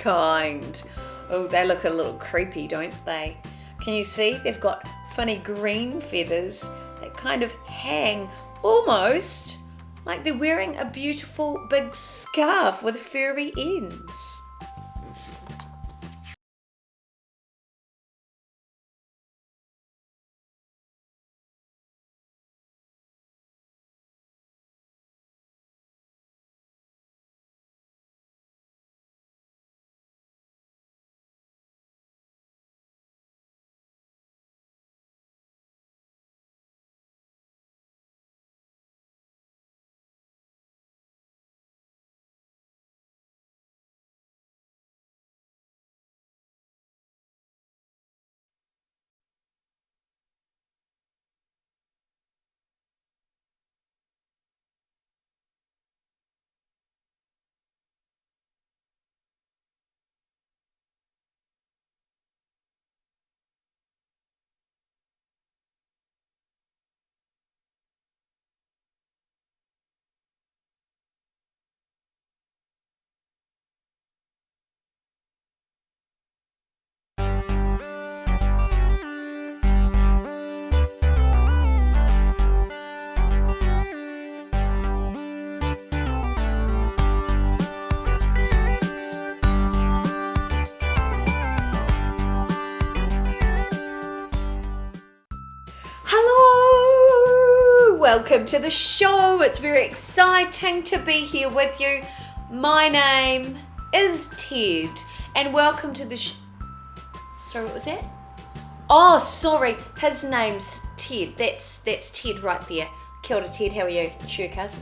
kind. Oh, they look a little creepy, don't they? Can you see? They've got funny green feathers that kind of hang almost like they're wearing a beautiful big scarf with furry ends. Welcome to the show. It's very exciting to be here with you. My name is Ted and welcome to the Sorry, what was that? Oh, sorry. His name's Ted. That's Ted right there. Kia ora, Ted. How are you? Sure, cuz.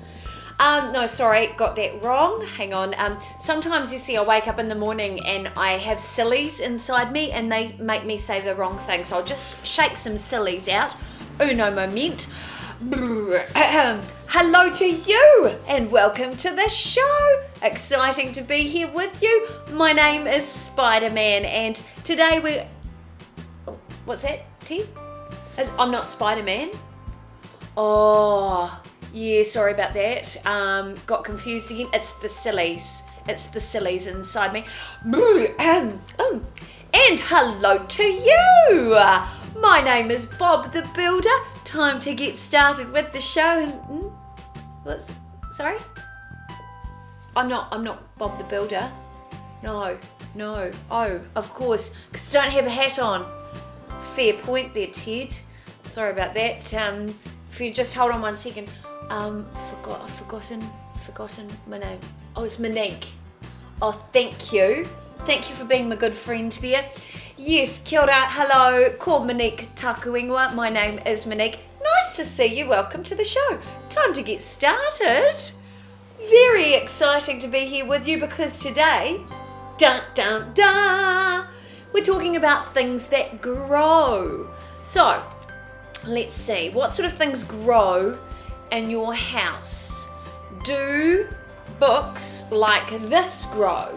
No, sorry, got that wrong. Hang on. Sometimes you see I wake up in the morning and I have sillies inside me and they make me say the wrong thing. So I'll just shake some sillies out. Uno moment. Hello to you and welcome to the show. Exciting to be here with you. My name is Spider-Man and today what's that, Ted? I'm not Spider-Man. Oh, yeah, sorry about that. Got confused again. It's the sillies. It's the sillies inside me. And hello to you. My name is Bob the Builder. Time to get started with the show. Sorry? I'm not Bob the Builder. No. Oh, of course, because I don't have a hat on. Fair point there, Ted. Sorry about that. If you just hold on 1 second. I've forgotten my name. Oh, it's Monique. Oh, thank you. Thank you for being my good friend there. Yes, kia ora, hello, ko Monique Takuingwa. My name is Monique. Nice to see you. Welcome to the show. Time to get started. Very exciting to be here with you because today, we're talking about things that grow. So, let's see, what sort of things grow in your house? Do books like this grow?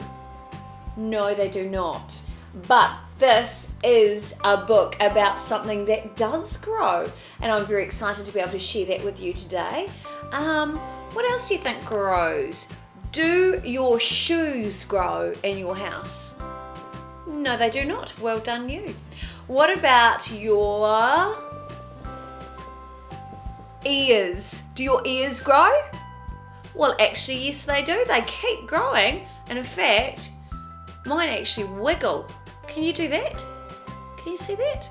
No, they do not. But this is a book about something that does grow, and I'm very excited to be able to share that with you today. What else do you think grows? Do your shoes grow in your house? No, they do not. Well done, you. What about your ears? Do your ears grow? Well, actually, yes, they do. They keep growing, and in fact, mine actually wiggle. Can you do that? Can you see that?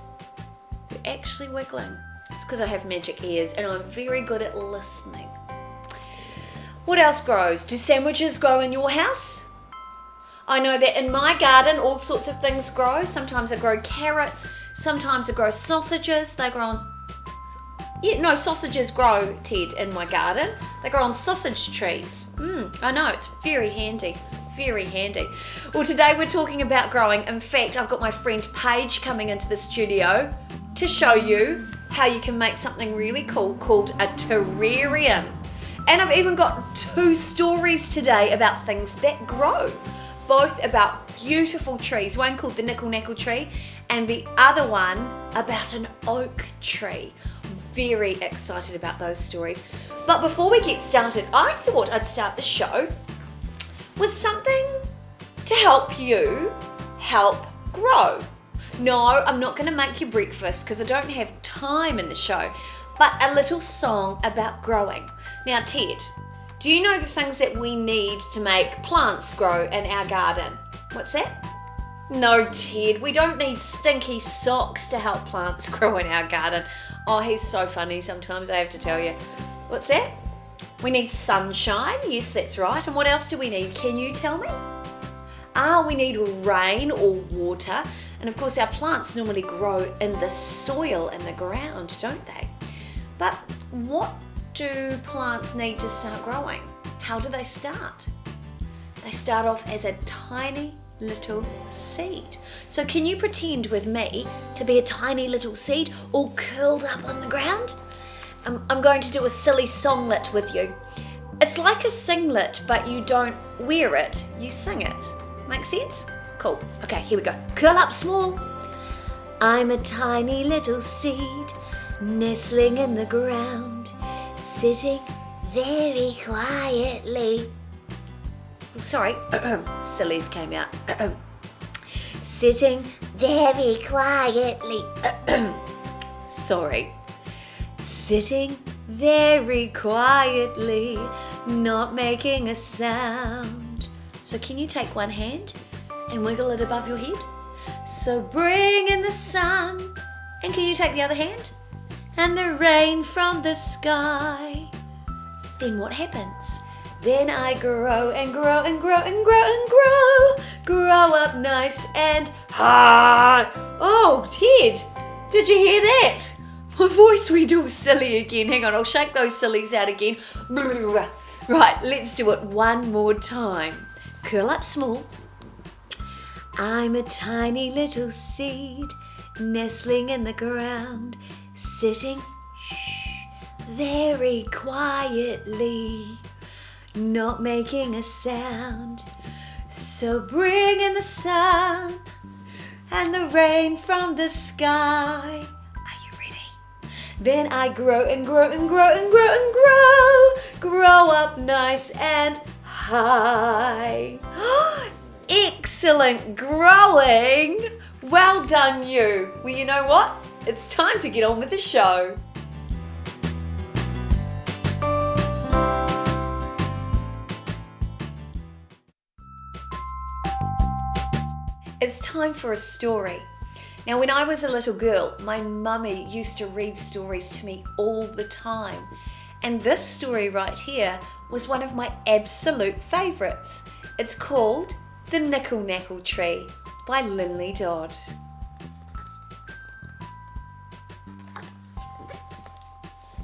They're actually wiggling. It's because I have magic ears and I'm very good at listening. What else grows? Do sandwiches grow in your house? I know that in my garden all sorts of things grow. Sometimes I grow carrots, sometimes I grow sausages. They grow on... sausages grow, Ted, in my garden. They grow on sausage trees. I know, it's very handy. Very handy. Well, today we're talking about growing. In fact, I've got my friend Paige coming into the studio to show you how you can make something really cool called a terrarium. And I've even got 2 stories today about things that grow, both about beautiful trees. One called the nickel tree and the other one about an oak tree. Very excited about those stories. But before we get started, I thought I'd start the show with something to help you help grow. No, I'm not going to make you breakfast because I don't have time in the show, but a little song about growing. Now, Ted, do you know the things that we need to make plants grow in our garden? What's that? No, Ted, we don't need stinky socks to help plants grow in our garden. Oh, he's so funny sometimes, I have to tell you. What's that? We need sunshine. Yes, that's right. And what else do we need? Can you tell me? We need rain or water. And of course, our plants normally grow in the soil in the ground, don't they? But what do plants need to start growing? How do they start? They start off as a tiny little seed. So can you pretend with me to be a tiny little seed all curled up on the ground? I'm going to do a silly songlet with you. It's like a singlet, but you don't wear it, you sing it. Make sense? Cool. Okay, here we go. Curl up small. I'm a tiny little seed, nestling in the ground, sitting very quietly. Sorry, sillies came out. Sitting very quietly. Sorry. Sitting very quietly, not making a sound. So can you take one hand and wiggle it above your head? So bring in the sun. And can you take the other hand? And the rain from the sky. Then what happens? Then I grow and grow and grow and grow and grow. Grow up nice and high. Oh, Ted, did you hear that? My voice went all silly again. Hang on, I'll shake those sillies out again. Right, let's do it one more time. Curl up small. I'm a tiny little seed, nestling in the ground, sitting very quietly, not making a sound. So bring in the sun and the rain from the sky. Are you ready? Then I grow and grow and grow and grow and grow. Grow up nice and high. Excellent growing. Well done you. Well, you know what? It's time to get on with the show. It's time for a story. Now, when I was a little girl, my mummy used to read stories to me all the time. And this story right here was one of my absolute favourites. It's called The Nickel Nackle Tree by Linley Dodd.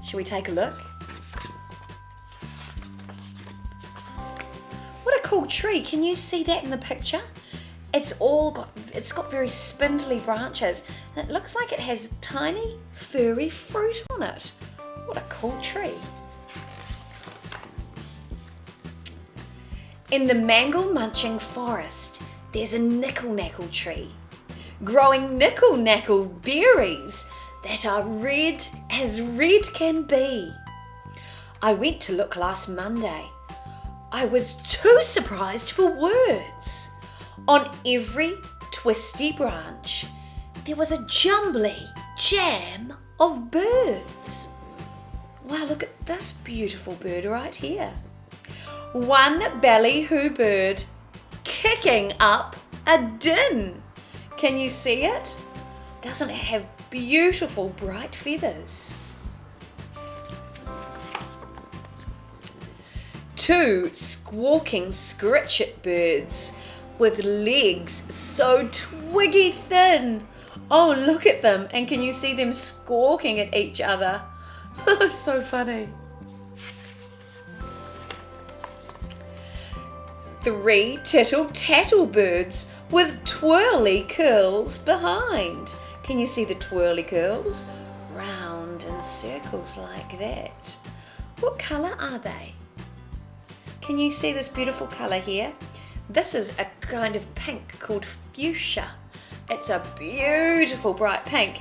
Shall we take a look? What a cool tree. Can you see that in the picture? It's got very spindly branches and it looks like it has tiny furry fruit on it. What a cool tree. In the mangle-munching forest, there's a nickel-nackle tree, growing nickel-nackle berries that are red as red can be. I went to look last Monday. I was too surprised for words. On every twisty branch, there was a jumbly jam of birds. Wow, look at this beautiful bird right here. One ballyhoo bird kicking up a din. Can you see it? Doesn't it have beautiful bright feathers? Two squawking scritchet birds with legs so twiggy thin. Oh, look at them. And can you see them squawking at each other? So funny. Three tittle-tattle birds with twirly curls behind. Can you see the twirly curls? Round in circles like that. What colour are they? Can you see this beautiful colour here? This is a kind of pink called fuchsia. It's a beautiful bright pink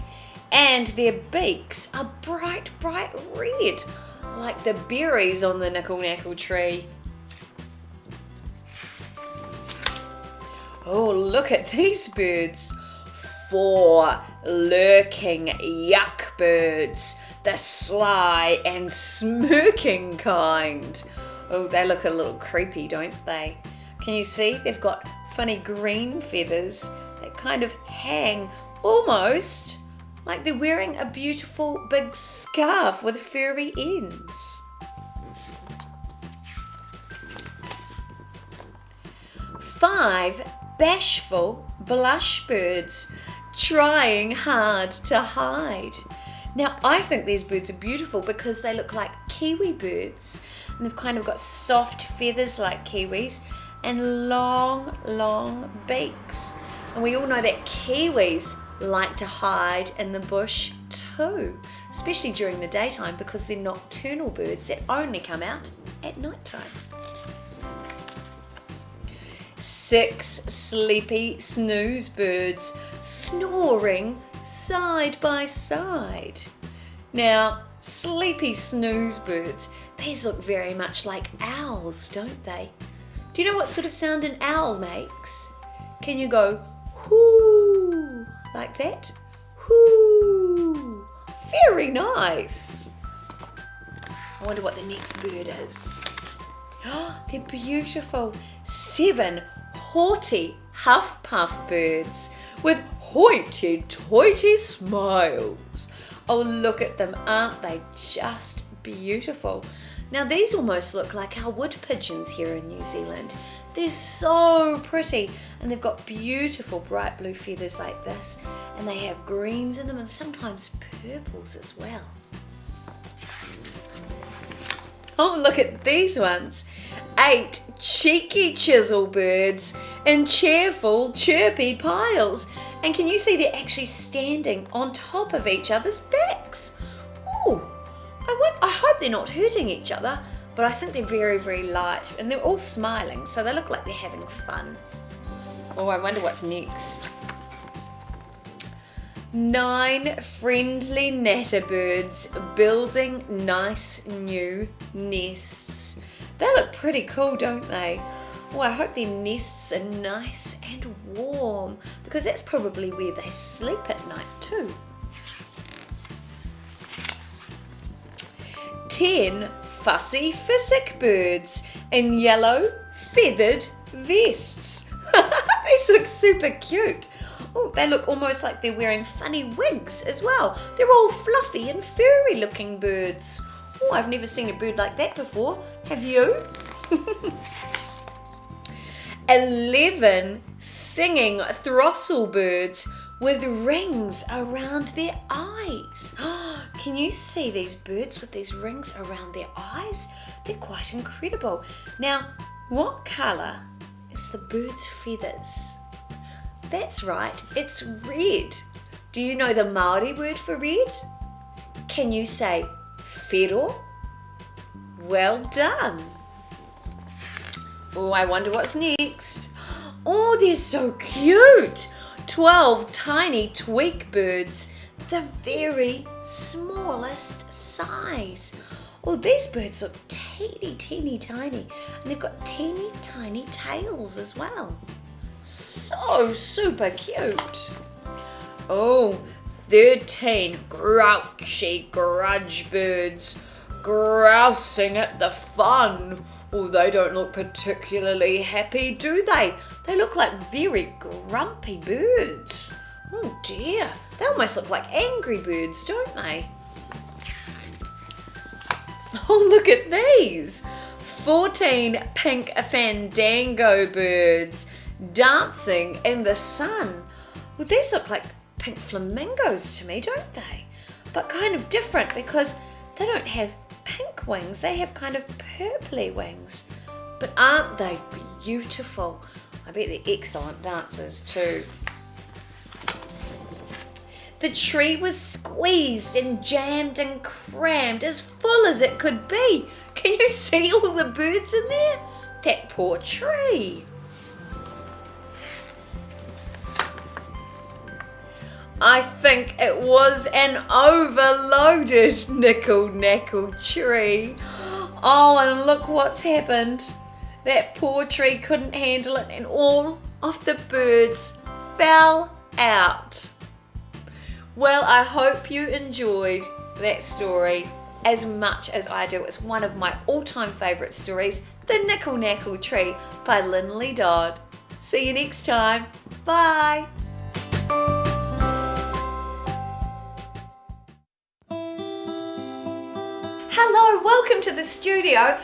and their beaks are bright, bright red like the berries on the nickel-nackle tree. Oh, look at these birds. 4 lurking yuck birds, the sly and smirking kind. Oh, they look a little creepy, don't they? Can you see? They've got funny green feathers that kind of hang almost like they're wearing a beautiful big scarf with furry ends. 5 bashful blush birds, trying hard to hide. Now, I think these birds are beautiful because they look like kiwi birds, and they've kind of got soft feathers like kiwis and long beaks. And we all know that kiwis like to hide in the bush too, especially during the daytime because they're nocturnal birds that only come out at night time. 6 sleepy snooze birds snoring side by side. Now, sleepy snooze birds, these look very much like owls, don't they? Do you know what sort of sound an owl makes? Can you go whoo like that? Whoo! Very nice. I wonder what the next bird is. Oh, they're beautiful. 7 haughty huff-puff birds with hoity-toity smiles. Oh, look at them, aren't they just beautiful? Now, these almost look like our wood pigeons here in New Zealand. They're so pretty, and they've got beautiful bright blue feathers like this, and they have greens in them and sometimes purples as well. Oh, look at these ones. 8 cheeky chisel birds in cheerful, chirpy piles. And can you see they're actually standing on top of each other's backs? Oh, I hope they're not hurting each other, but I think they're very, very light, and they're all smiling, so they look like they're having fun. Oh, I wonder what's next. 9 friendly natterbirds building nice new nests. They look pretty cool, don't they? Oh, I hope their nests are nice and warm, because that's probably where they sleep at night too. 10 fussy physic birds in yellow feathered vests. These look super cute. Oh, they look almost like they're wearing funny wigs as well. They're all fluffy and furry looking birds. Oh, I've never seen a bird like that before. Have you? 11 singing throstle birds with rings around their eyes. Can you see these birds with these rings around their eyes? They're quite incredible. Now, what colour is the bird's feathers? That's right, it's red. Do you know the Māori word for red? Can you say whiro? Well done. Oh, I wonder what's next. Oh, they're so cute. 12 tiny tweak birds, the very smallest size. Oh, these birds look teeny tiny, and they've got teeny tiny tails as well. So super cute. Oh, 13 grouchy grudge birds grousing at the fun. Oh, they don't look particularly happy, do they? They look like very grumpy birds. Oh dear, they almost look like angry birds, don't they? Oh, look at these. 14 pink fandango birds dancing in the sun. Well, these look like pink flamingos to me, don't they? But kind of different because they don't have pink wings, they have kind of purpley wings. But aren't they beautiful? I bet they're excellent dancers too. The tree was squeezed and jammed and crammed as full as it could be. Can you see all the birds in there? That poor tree. I think it was an overloaded nickel-nackle tree. Oh, and look what's happened. That poor tree couldn't handle it, and all of the birds fell out. Well, I hope you enjoyed that story as much as I do. It's one of my all-time favourite stories, The Nickel Nackle Tree by Lindley Dodd. See you next time. Bye. Hello, welcome to the studio.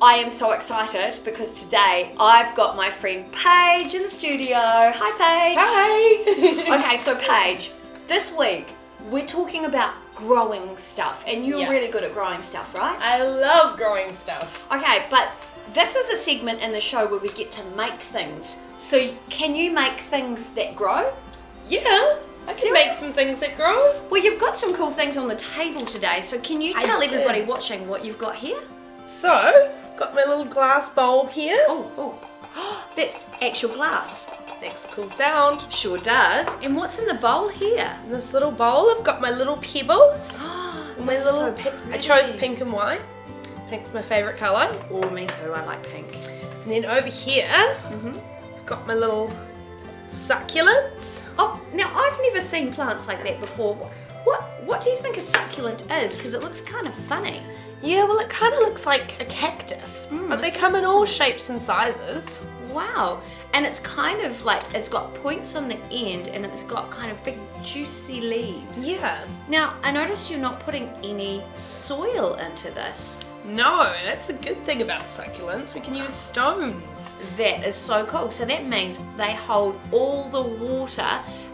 I am so excited because today I've got my friend Paige in the studio. Hi, Paige. Hi. Okay, so Paige, this week we're talking about growing stuff, and you're really good at growing stuff, right? I love growing stuff. Okay, but this is a segment in the show where we get to make things. So can you make things that grow? Yeah, I can make some things that grow. Well, you've got some cool things on the table today, so can you tell everybody watching what you've got here? So, got my little glass bulb here. Oh, that's actual glass. Makes a cool sound. Sure does. And what's in the bowl here? In this little bowl, I've got my little pebbles. My little I chose pink and white. Pink's my favourite colour. Oh, me too. I like pink. And then over here, I've got my little succulents. Oh, now I've never seen plants like that before. What do you think a succulent is? Because it looks kind of funny. Yeah, well, it kind of looks like a cactus, but they come in all shapes and sizes. Wow. And it's kind of like, it's got points on the end and it's got kind of big juicy leaves. Yeah. Now, I noticed you're not putting any soil into this. No, that's a good thing about succulents. We can use stones. That is so cool. So that means they hold all the water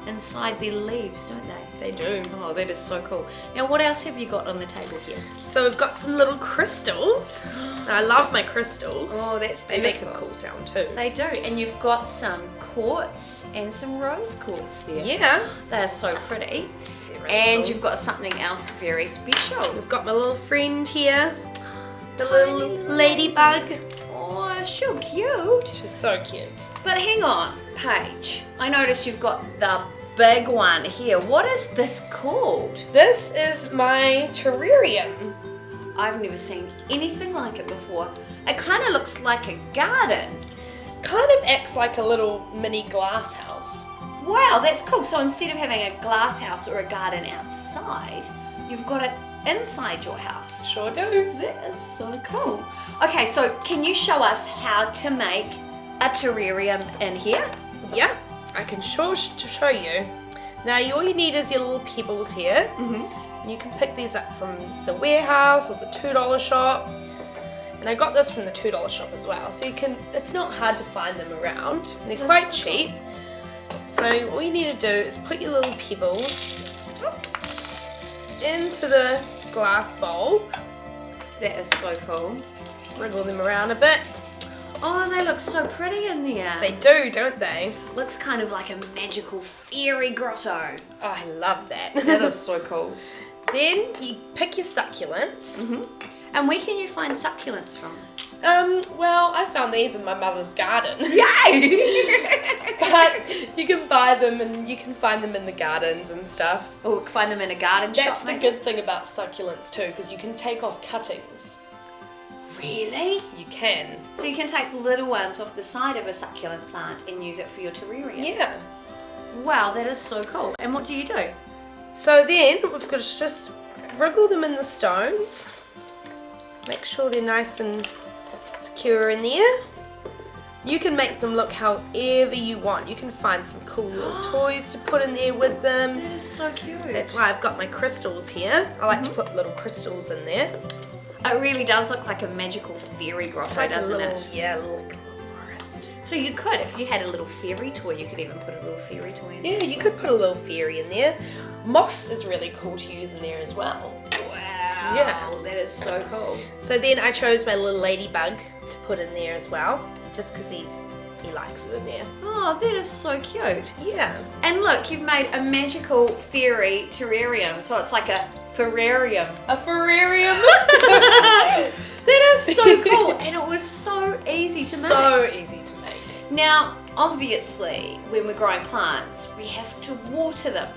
inside their leaves, don't they? They do. Oh, that is so cool. Now, what else have you got on the table here? So we've got some little crystals. I love my crystals. Oh, that's beautiful. They make a cool sound too. They do. And you've got some quartz and some rose quartz there. Yeah. They're so pretty. Really and cool. you've got something else very special. We've got my little friend here. The little ladybug. Oh, so cute. She's so cute. But hang on, Paige. I notice you've got the big one here. What is this called? This is my terrarium. I've never seen anything like it before. It kind of looks like a garden. Kind of acts like a little mini glass house. Wow, that's cool. So instead of having a glass house or a garden outside, you've got it inside your house. Sure do. That is so cool. Okay, so can you show us how to make a terrarium in here? Yeah, I can show you. Now, all you need is your little pebbles here. And you can pick these up from the warehouse or the $2 shop. And I got this from the $2 shop as well. So it's not hard to find them around. They're quite cheap. So all you need to do is put your little pebbles into the glass bulb. That is so cool. Wriggle them around a bit. Oh, they look so pretty in there. They do, don't they? Looks kind of like a magical fairy grotto. Oh, I love that. That is so cool. Then you pick your succulents. And where can you find succulents from? Well, I found these in my mother's garden. Yay! But you can buy them and you can find them in the gardens and stuff. Or find them in a garden shop. That's the good thing about succulents too, because you can take off cuttings. Really? You can. So you can take little ones off the side of a succulent plant and use it for your terrarium? Yeah. Wow, that is so cool. And what do you do? So then we've got to just wriggle them in the stones. Make sure they're nice and secure in there. You can make them look however you want. You can find some cool little toys to put in there with them. That is so cute. That's why I've got my crystals here. I like to put little crystals in there. It really does look like a magical fairy grotto, Like doesn't a little, it? yeah, like a little forest. So you could, if you had a little fairy toy, you could even put a little fairy toy in there. Yeah, you could put a little fairy in there. Moss is really cool to use in there as well. Wow. Yeah. That is so cool. So then I chose my little ladybug to put in there as well, just because he likes it in there. Oh, that is so cute. Yeah. And look, you've made a magical fairy terrarium. So it's like a ferrarium. A ferrarium. That is so cool. And it was so easy to make. So easy to make. Now, obviously, when we're growing plants, we have to water them.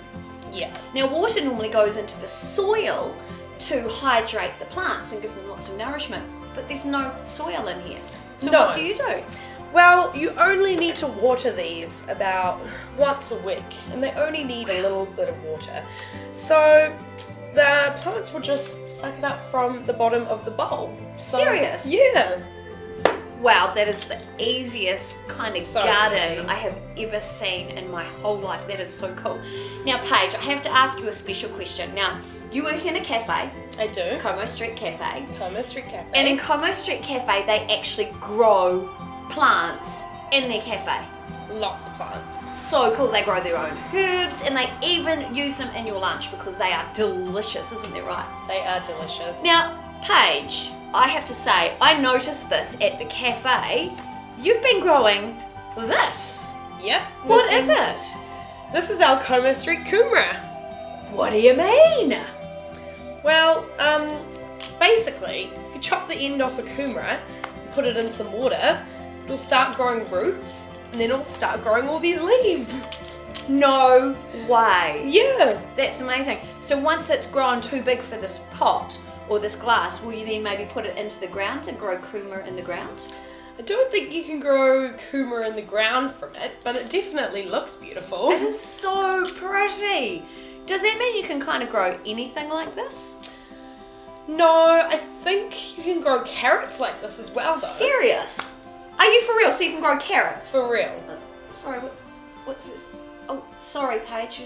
Yeah. Now, water normally goes into the soil to hydrate the plants and give them lots of nourishment. But there's no soil in here. So No. what do you do? Well, you only need to water these about once a week, and they only need a little bit of water. So the plants will just suck it up from the bottom of the bowl. So, Serious? Yeah. Wow, that is the easiest kind of So garden easy. I have ever seen in my whole life. That is so cool. Now, Paige, I have to ask you a special question. Now, you work in a cafe, I do. Como Street Cafe. Como Street Cafe. And in Como Street Cafe, they actually grow plants in their cafe. Lots of plants. So cool. They grow their own herbs and they even use them in your lunch because they are delicious, isn't that right? They are delicious. Now, Paige, I have to say, I noticed this at the cafe. You've been growing this. Yep. What is it? This is our Como Street Kumara. What do you mean? Well, basically, if you chop the end off a kumara, put it in some water, it'll start growing roots, and then it'll start growing all these leaves. No way. Yeah. That's amazing. So once it's grown too big for this pot or this glass, will you then maybe put it into the ground and grow kumara in the ground? I don't think you can grow kumara in the ground from it, but it definitely looks beautiful. It is so pretty. Does that mean you can kind of grow anything like this? No, I think you can grow carrots like this as well, though. Serious? Are you for real? So you can grow carrots? For real. Sorry, what's this? Oh, sorry, Paige.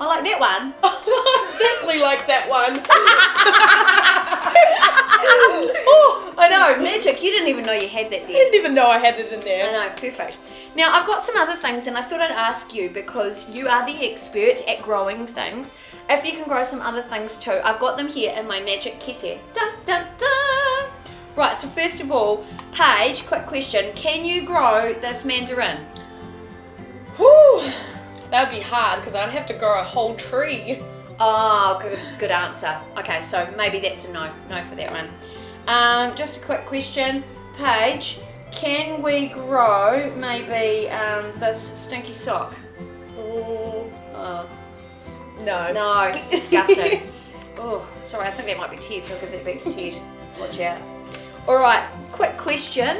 I like that one. Exactly like that one. Oh, I know, magic. You didn't even know you had that I there. didn't even know I had it in I there. know, perfect. Now, I've got some other things and I thought I'd ask you because you are the expert at growing things. If you can grow some other things too. I've got them here in my magic kete. Dun, dun, dun. Right, so first of all, Paige, quick question. Can you grow this mandarin? Whew. That would be hard because I'd have to grow a whole tree. Oh, good answer. Okay, so maybe that's a no for that one. Just a quick question, Paige. Can we grow maybe this stinky sock? Oh, Oh, no. no, it's disgusting. Oh, sorry, I think that might be Ted, so I'll give that back to Ted. Watch out. All right, quick question.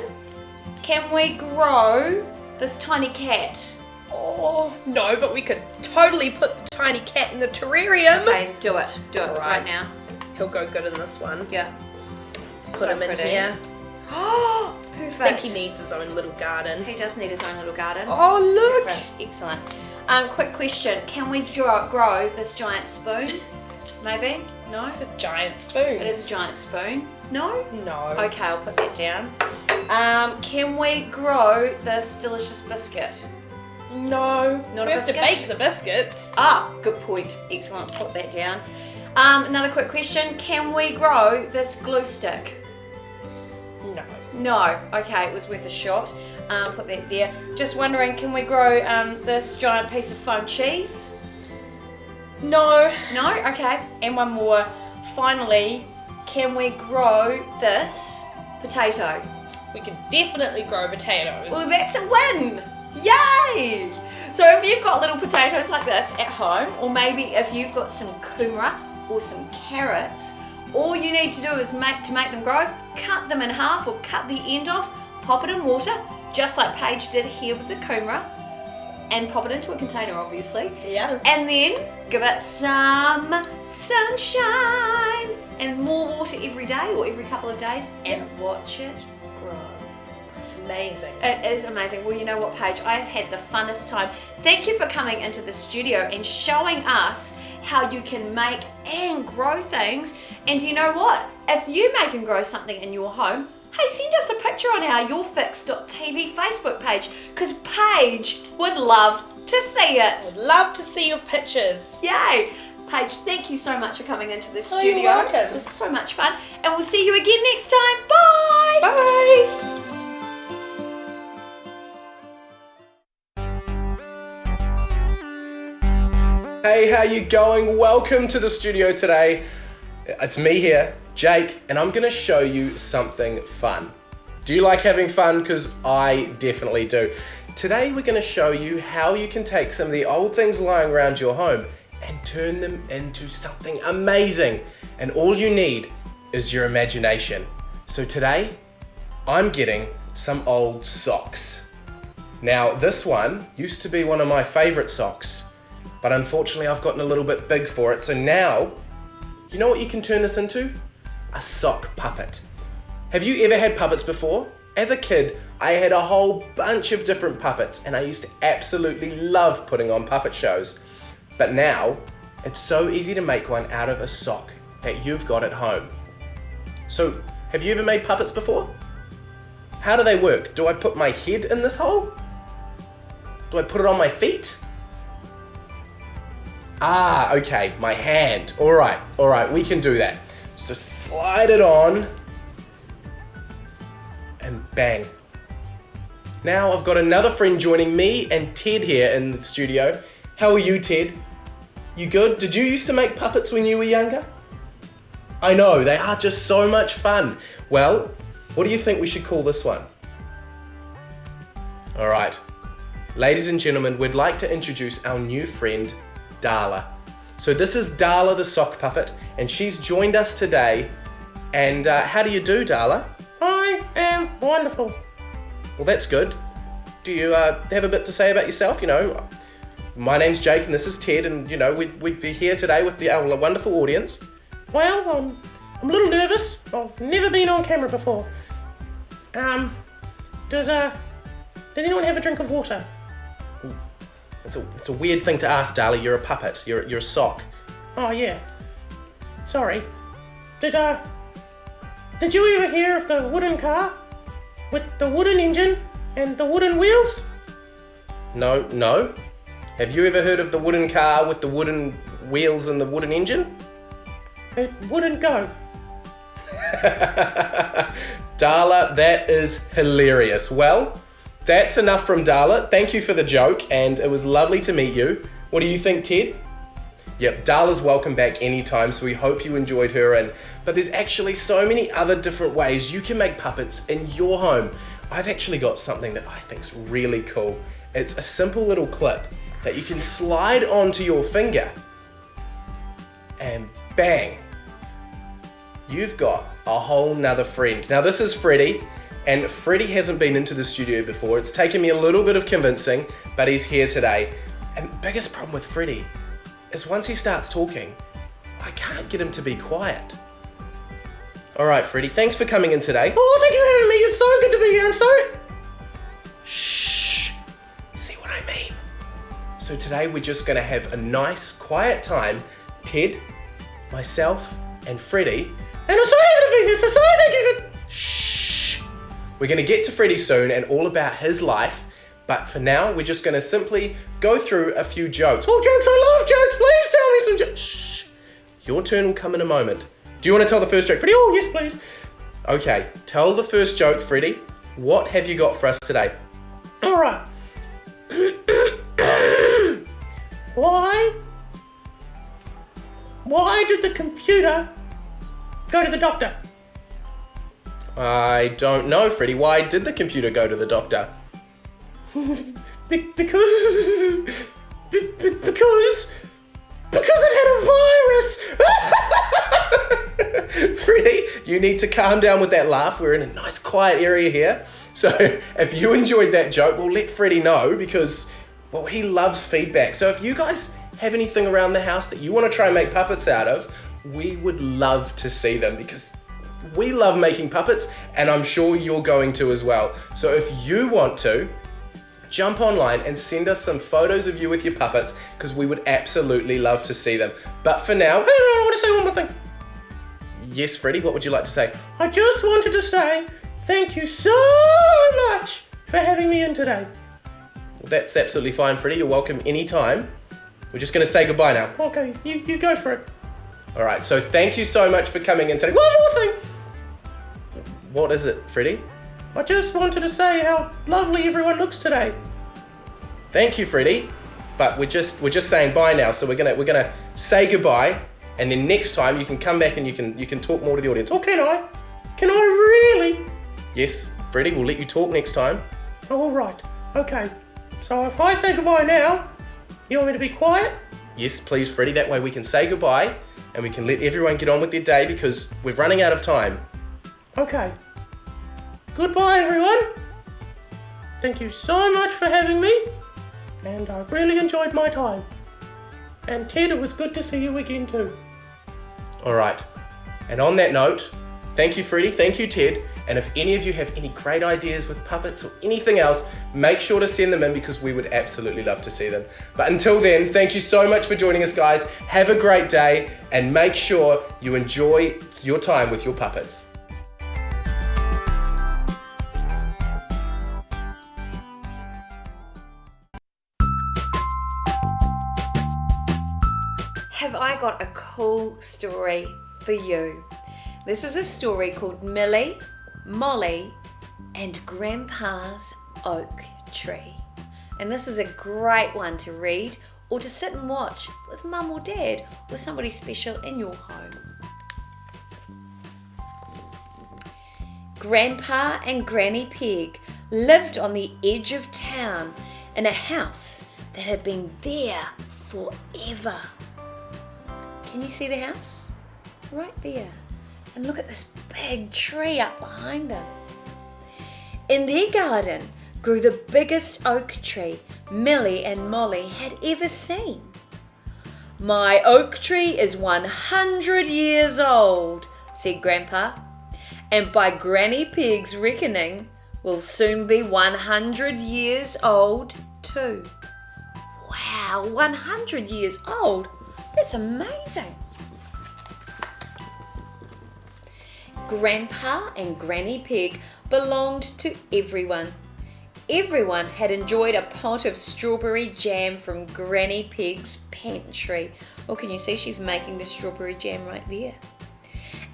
Can we grow this tiny cat? Oh, no, but we could totally put the tiny cat in the terrarium. Okay, do it right Right. now. He'll go good in this one. Yeah. Put him in here. Oh, perfect. I think he needs his own little garden. He does need his own little garden. Oh, look! Perfect. Excellent. Quick question. Can we grow this giant spoon? Maybe? No? It's a giant spoon. It is a giant spoon. No? No. Okay, I'll put that down. Can we grow this delicious biscuit? No. Not we a have to biscuit? bake the biscuits. Ah, good point. Excellent. Put that down. Another quick question. Can we grow this glue stick? No. No. Okay, it was worth a shot. Put that there. Just wondering, can we grow this giant piece of foam cheese? No. No? Okay. And one more. Finally, can we grow this potato? We can definitely grow potatoes. Well, that's a win! Yay! So if you've got little potatoes like this at home, or maybe if you've got some kumara or some carrots, all you need to do is to make them grow, cut them in half or cut the end off, pop it in water, just like Paige did here with the kumara, and pop it into a container, obviously. Yeah. And then give it some sunshine and more water every day or every couple of days, and watch it grow. It's amazing. It is amazing. Well, you know what, Paige? I have had the funnest time. Thank you for coming into the studio and showing us how you can make and grow things. And you know what? If you make and grow something in your home, hey, send us a picture on our YourFix.tv Facebook page, because Paige would love to see it. I'd love to see your pictures. Yay! Paige, thank you so much for coming into the Oh, studio. you're welcome. It was so much fun. And we'll see you again next time. Bye! Bye! Hey, how you going? Welcome to the studio today. It's me here, Jake, and I'm gonna show you something fun. Do you like having fun? Because I definitely do. Today we're gonna show you how you can take some of the old things lying around your home and turn them into something amazing. And all you need is your imagination. So today, I'm getting some old socks. Now, this one used to be one of my favorite socks, but unfortunately I've gotten a little bit big for it. So now, you know what you can turn this into? A sock puppet. Have you ever had puppets before? As a kid, I had a whole bunch of different puppets and I used to absolutely love putting on puppet shows. But now, it's so easy to make one out of a sock that you've got at home. So, have you ever made puppets before? How do they work? Do I put my head in this hole? Do I put it on my feet? Ah, okay, my hand. All right, we can do that. So slide it on and bang. Now I've got another friend joining me and Ted here in the studio. How are you, Ted? You good? Did you used to make puppets when you were younger? I know, they are just so much fun. Well, what do you think we should call this one? All right, ladies and gentlemen, we'd like to introduce our new friend, Darla. So this is Darla the sock puppet, and she's joined us today. And how do you do, Darla? I am wonderful. Well, that's good. Do you have a bit to say about yourself? You know, my name's Jake and this is Ted, and you know, we'd be here today with our wonderful audience. Well, I'm a little nervous. I've never been on camera before. Does anyone have a drink of water? It's a weird thing to ask, Darla. You're a puppet. You're a sock. Oh yeah. Sorry. Did you ever hear of the wooden car with the wooden engine and the wooden wheels? No. Have you ever heard of the wooden car with the wooden wheels and the wooden engine? It wouldn't go. Darla, that is hilarious. Well, that's enough from Darla. Thank you for the joke, and it was lovely to meet you. What do you think, Ted? Yep, Darla's welcome back anytime, so we hope you enjoyed her. But there's actually so many other different ways you can make puppets in your home. I've actually got something that I think's really cool. It's a simple little clip that you can slide onto your finger, and bang, you've got a whole nother friend. Now this is Freddie, and Freddie hasn't been into the studio before. It's taken me a little bit of convincing, but he's here today. And the biggest problem with Freddie is once he starts talking, I can't get him to be quiet. All right, Freddie, thanks for coming in today. Oh, thank you for having me. It's so good to be here. I'm so... Shh, see what I mean? So today we're just gonna have a nice, quiet time. Ted, myself, and Freddie. And I'm so happy to be here, so thank you for... Shh. We're gonna get to Freddie soon and all about his life, but for now, we're just gonna simply go through a few jokes. Oh, jokes, I love jokes. Please tell me some jokes. Shh. Your turn will come in a moment. Do you wanna tell the first joke, Freddie? Oh, yes, please. Okay, tell the first joke, Freddie. What have you got for us today? All right. Why did the computer go to the doctor? I don't know, Freddie. Why did the computer go to the doctor? Because it had a virus. Freddie, you need to calm down with that laugh. We're in a nice quiet area here. So if you enjoyed that joke, we'll let Freddie know because, well, he loves feedback. So if you guys have anything around the house that you want to try and make puppets out of, we would love to see them because we love making puppets and I'm sure you're going to as well. So if you want to, jump online and send us some photos of you with your puppets because we would absolutely love to see them. But for now, I want to say one more thing. Yes, Freddie, what would you like to say? I just wanted to say thank you so much for having me in today. That's absolutely fine, Freddie. You're welcome anytime. We're just going to say goodbye now. Okay, you go for it. All right, so thank you so much for coming in today. One more thing. What is it, Freddie? I just wanted to say how lovely everyone looks today. Thank you, Freddie. But we're just saying bye now. So we're gonna say goodbye, and then next time you can come back and you can talk more to the audience. Oh, can I? Can I really? Yes, Freddie, we'll let you talk next time. Oh, all right. Okay. So if I say goodbye now, you want me to be quiet? Yes, please, Freddie. That way we can say goodbye and we can let everyone get on with their day because we're running out of time. Okay. Goodbye, everyone. Thank you so much for having me, and I've really enjoyed my time. And Ted, it was good to see you again too. Alright, and on that note, thank you Freddie, thank you Ted, and if any of you have any great ideas with puppets or anything else, make sure to send them in because we would absolutely love to see them. But until then, thank you so much for joining us guys, have a great day, and make sure you enjoy your time with your puppets. Have I got a cool story for you? This is a story called Millie, Molly, and Grandpa's Oak Tree. And this is a great one to read or to sit and watch with mum or dad or somebody special in your home. Grandpa and Granny Pig lived on the edge of town in a house that had been there forever. Can you see the house? Right there. And look at this big tree up behind them. In their garden grew the biggest oak tree Millie and Molly had ever seen. "My oak tree is 100 years old," said Grandpa, "and by Granny Pig's reckoning will soon be 100 years old too." Wow, 100 years old? That's amazing. Grandpa and Granny Pig belonged to everyone. Everyone had enjoyed a pot of strawberry jam from Granny Pig's pantry. Oh, can you see she's making the strawberry jam right there?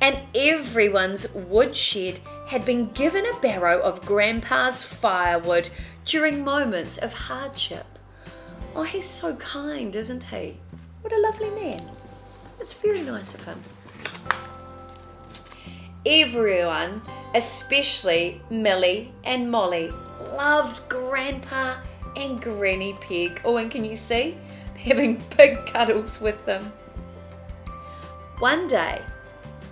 And everyone's woodshed had been given a barrow of Grandpa's firewood during moments of hardship. Oh, he's so kind, isn't he? What a lovely man. It's very nice of him. Everyone, especially Millie and Molly, loved Grandpa and Granny Pig. Oh, and can you see? Having big cuddles with them. One day,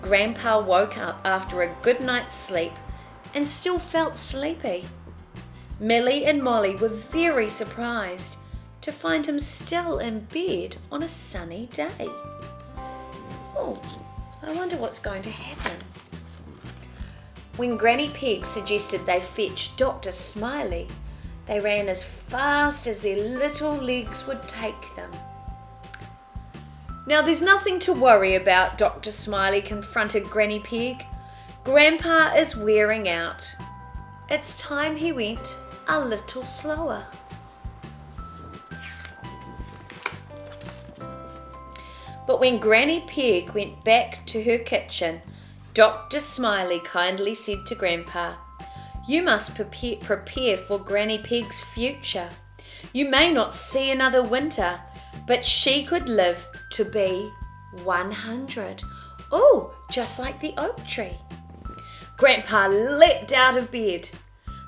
Grandpa woke up after a good night's sleep and still felt sleepy. Millie and Molly were very surprised to find him still in bed on a sunny day. Oh, I wonder what's going to happen. When Granny Pig suggested they fetch Dr. Smiley, they ran as fast as their little legs would take them. "Now there's nothing to worry about," Dr. Smiley confronted Granny Pig. "Grandpa is wearing out. It's time he went a little slower." But when Granny Pig went back to her kitchen, Dr. Smiley kindly said to Grandpa, "You must prepare for Granny Pig's future. You may not see another winter, but she could live to be 100. Oh, just like the oak tree." Grandpa leapt out of bed.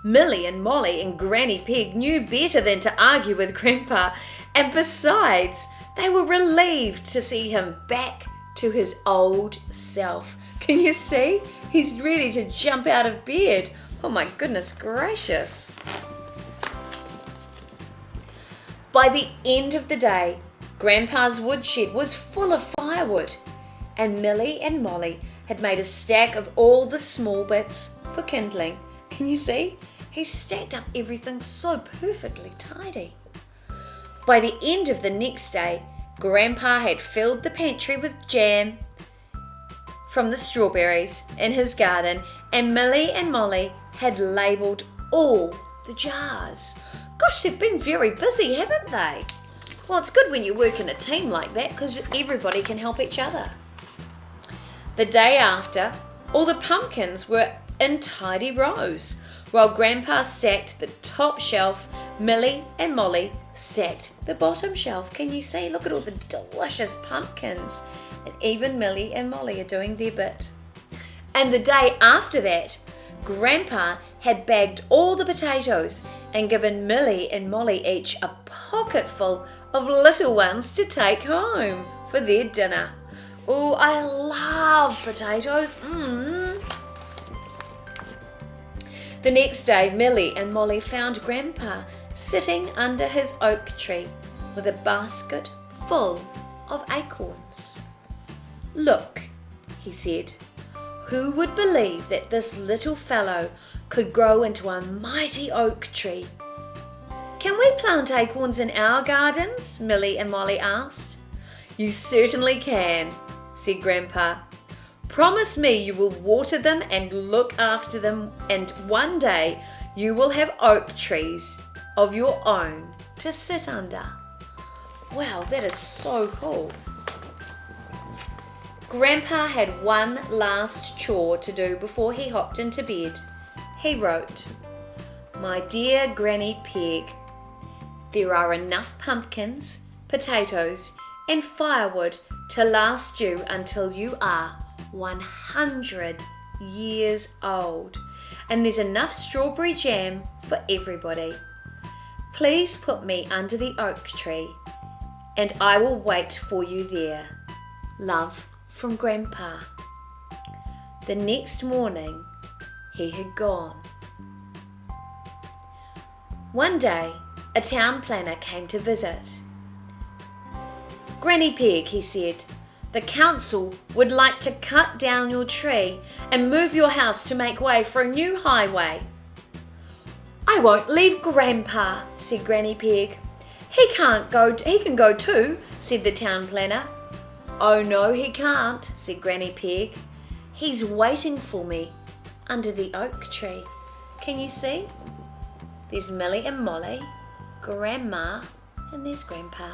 Millie and Molly and Granny Pig knew better than to argue with Grandpa, and besides, they were relieved to see him back to his old self. Can you see? He's ready to jump out of bed. Oh my goodness gracious. By the end of the day, Grandpa's woodshed was full of firewood, and Millie and Molly had made a stack of all the small bits for kindling. Can you see? He stacked up everything so perfectly tidy. By the end of the next day, Grandpa had filled the pantry with jam from the strawberries in his garden, and Millie and Molly had labelled all the jars. Gosh, they've been very busy, haven't they? Well, it's good when you work in a team like that because everybody can help each other. The day after, all the pumpkins were in tidy rows. While Grandpa stacked the top shelf, Millie and Molly stacked the bottom shelf. Can you see? Look at all the delicious pumpkins. And even Millie and Molly are doing their bit. And the day after that, Grandpa had bagged all the potatoes and given Millie and Molly each a pocketful of little ones to take home for their dinner. Oh, I love potatoes. The next day, Millie and Molly found Grandpa sitting under his oak tree with a basket full of acorns. "Look," he said, "who would believe that this little fellow could grow into a mighty oak tree?" "Can we plant acorns in our gardens?" Millie and Molly asked. "You certainly can," said Grandpa. "Promise me you will water them and look after them, and one day you will have oak trees of your own to sit under." Wow, that is so cool. Grandpa had one last chore to do before he hopped into bed. He wrote, "My dear Granny Peg, there are enough pumpkins, potatoes, and firewood to last you until you are 100 years old, and there's enough strawberry jam for everybody. Please put me under the oak tree, and I will wait for you there. Love, from Grandpa." The next morning, he had gone. One day, a town planner came to visit. "Granny Peg," he said, "the council would like to cut down your tree and move your house to make way for a new highway." "I won't leave Grandpa," said Granny Peg. He can go too," said the town planner. "Oh no, he can't," said Granny Peg. "He's waiting for me under the oak tree. Can you see? There's Millie and Molly, Grandma, and there's Grandpa."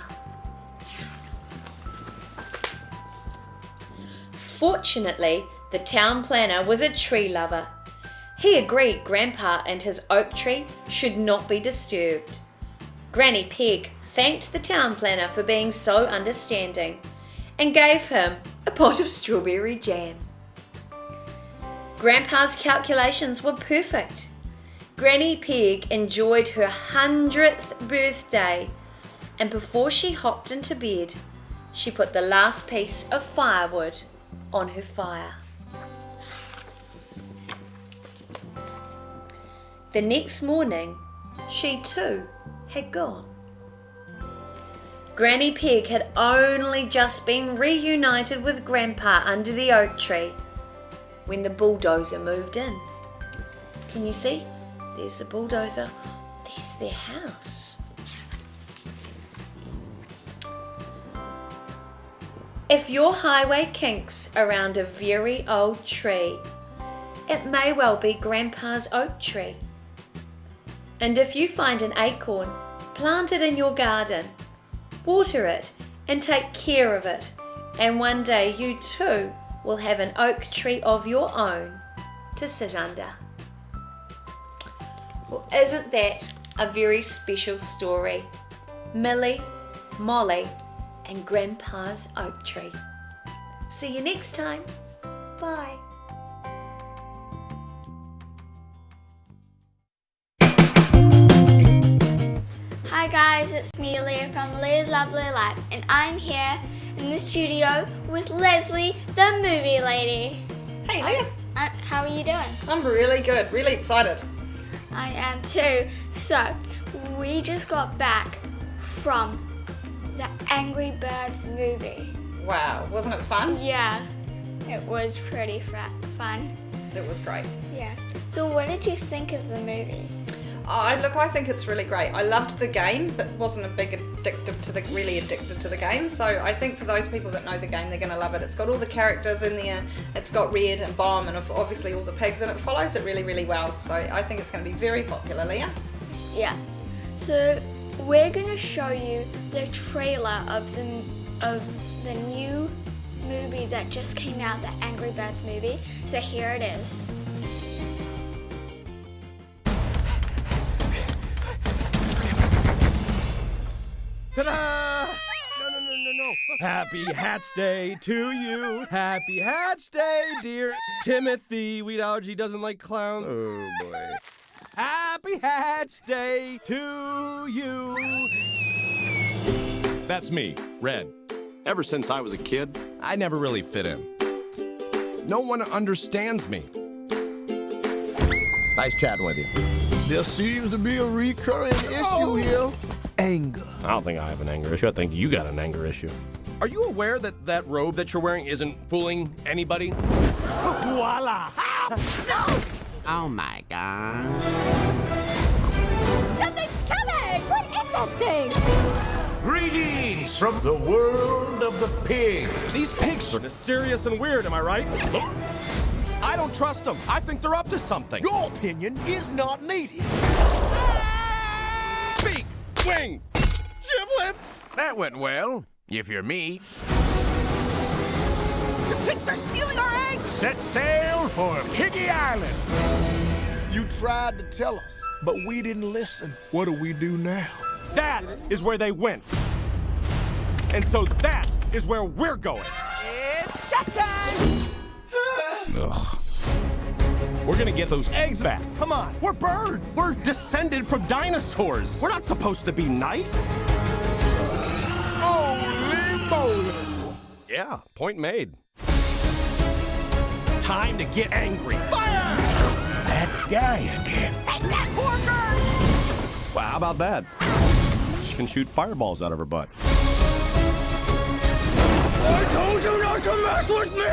Fortunately, the town planner was a tree lover. He agreed Grandpa and his oak tree should not be disturbed. Granny Peg thanked the town planner for being so understanding and gave him a pot of strawberry jam. Grandpa's calculations were perfect. Granny Peg enjoyed her 100th birthday, and before she hopped into bed, she put the last piece of firewood on her fire. The next morning, she too had gone. Granny Peg had only just been reunited with Grandpa under the oak tree when the bulldozer moved in. Can you see? There's the bulldozer. There's their house. If your highway kinks around a very old tree, it may well be Grandpa's oak tree. And if you find an acorn, plant it in your garden, water it and take care of it, and one day you too will have an oak tree of your own to sit under. Well, isn't that a very special story? Millie, Molly, and Grandpa's oak tree. See you next time. Bye. Hi guys, it's me Leah from Leah's Lovely Life, and I'm here in the studio with Leslie, the movie lady. Hey Leah. How are you doing? I'm really good, really excited. I am too. So, we just got back from the Angry Birds movie. Wow, wasn't it fun? Yeah, it was pretty fun. It was great. Yeah. So what did you think of the movie? I think it's really great. I loved the game, but wasn't really addicted to the game. So I think for those people that know the game, they're going to love it. It's got all the characters in there. It's got Red and Bomb and obviously all the pigs, and it follows it really, really well. So I think it's going to be very popular, Leah. Yeah. So we're going to show you the trailer of the new movie that just came out, the Angry Birds movie. So here it is. Ta-da! No. Happy Hats Day to you. Happy Hats Day, dear Timothy. Wheat allergy doesn't like clowns. Oh, boy. Happy Hats Day to you. That's me, Red. Ever since I was a kid, I never really fit in. No one understands me. Nice chatting with you. There seems to be a recurring issue here. Anger. I don't think I have an anger issue. I think you got an anger issue. Are you aware that that robe that you're wearing isn't fooling anybody? Voila! Oh my gosh. Something's coming! What is that thing? Greetings from the world of the pig. These pigs are mysterious and weird, am I right? I don't trust them. I think they're up to something. Your opinion is not needed. Beak! Wing! Giblets! That went well, if you're me. The pigs are stealing our eggs! Set sail for Piggy Island. You tried to tell us, but we didn't listen. What do we do now? That is where they went. And so that is where we're going. It's showtime! Ugh. We're gonna get those eggs back. Come on, we're birds. We're descended from dinosaurs. We're not supposed to be nice. Holy moly! Yeah, point made. Time to get angry. Fire! That guy again. Take that porker! Well, how about that? She can shoot fireballs out of her butt. I told you not to mess with me!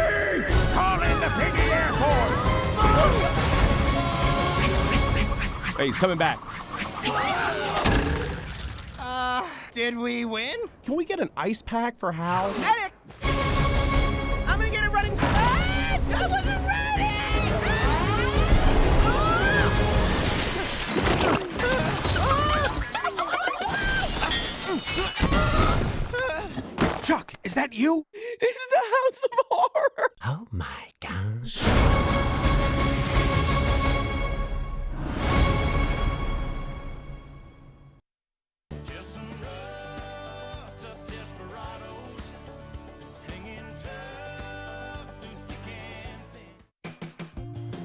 Call in the Piggy Air Force! Hey, he's coming back. Did we win? Can we get an ice pack for Hal? Medic! I'm gonna get a running start! I wasn't ready! Chuck, is that you? This is the House of Horror! Oh my gosh.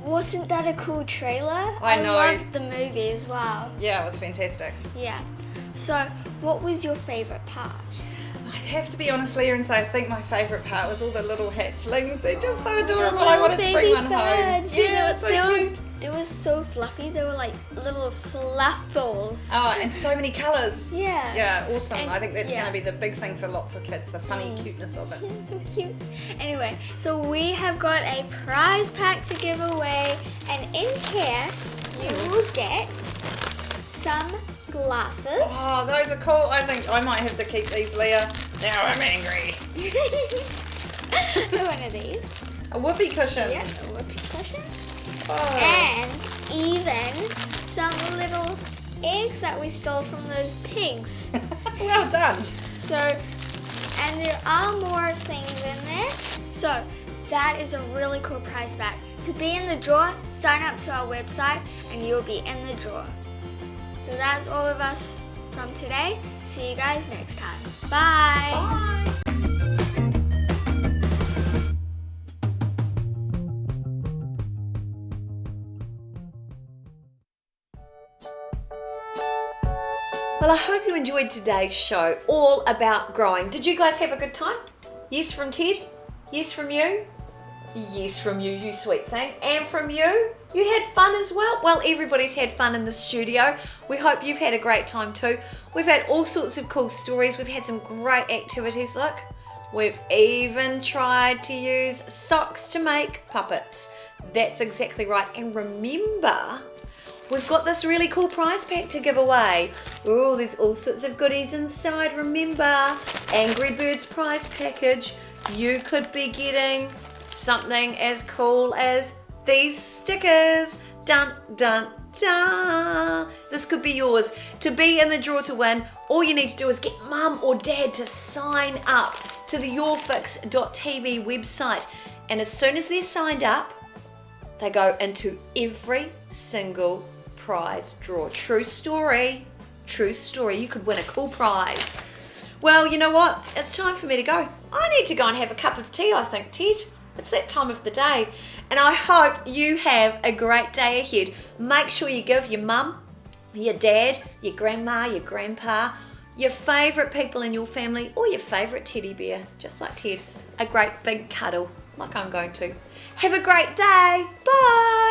Wasn't that a cool trailer? I know. loved the movie as well. Yeah, it was fantastic. Yeah. So, what was your favorite part? I'd have to be honest, Leah, and say I think my favourite part was all the little hatchlings. They're just so adorable. I wanted to bring one home. Birds, you know, Yeah, it's so they cute. They were so fluffy. They were like little fluff balls. Oh, and so many colours. Yeah. Yeah, awesome. And- I think that's yeah. going to be the big thing for lots of kids, the funny cuteness of it. Yeah, so cute. Anyway, so we have got a prize pack to give away, and in here you will get some glasses. Oh, those are cool. I think I might have to keep these, Leah. Now I'm angry. One of these. A whoopee cushion. Yeah, a whoopee cushion. Oh. And even some little eggs that we stole from those pigs. Well done. So, and there are more things in there. So, that is a really cool prize pack. To be in the draw, sign up to our website and you'll be in the draw. So that's all of us from today. See you guys next time. Bye. Bye. Well, I hope you enjoyed today's show all about growing. Did you guys have a good time? Yes from Ted? Yes from you? Yes from you, you sweet thing. And from you? You had fun as well? Well, everybody's had fun in the studio. We hope you've had a great time too. We've had all sorts of cool stories. We've had some great activities. Look, we've even tried to use socks to make puppets. That's exactly right. And remember, we've got this really cool prize pack to give away. Oh, there's all sorts of goodies inside. Remember, Angry Birds prize package. You could be getting something as cool as these stickers. Dun, dun, dun. This could be yours. To be in the draw to win, all you need to do is get mum or dad to sign up to the yourfix.tv website. And as soon as they're signed up, they go into every single prize draw. True story. True story. You could win a cool prize. Well, you know what? It's time for me to go. I need to go and have a cup of tea, I think, Ted. It's that time of the day. And I hope you have a great day ahead. Make sure you give your mum, your dad, your grandma, your grandpa, your favourite people in your family, or your favourite teddy bear, just like Ted, a great big cuddle, like I'm going to. Have a great day. Bye.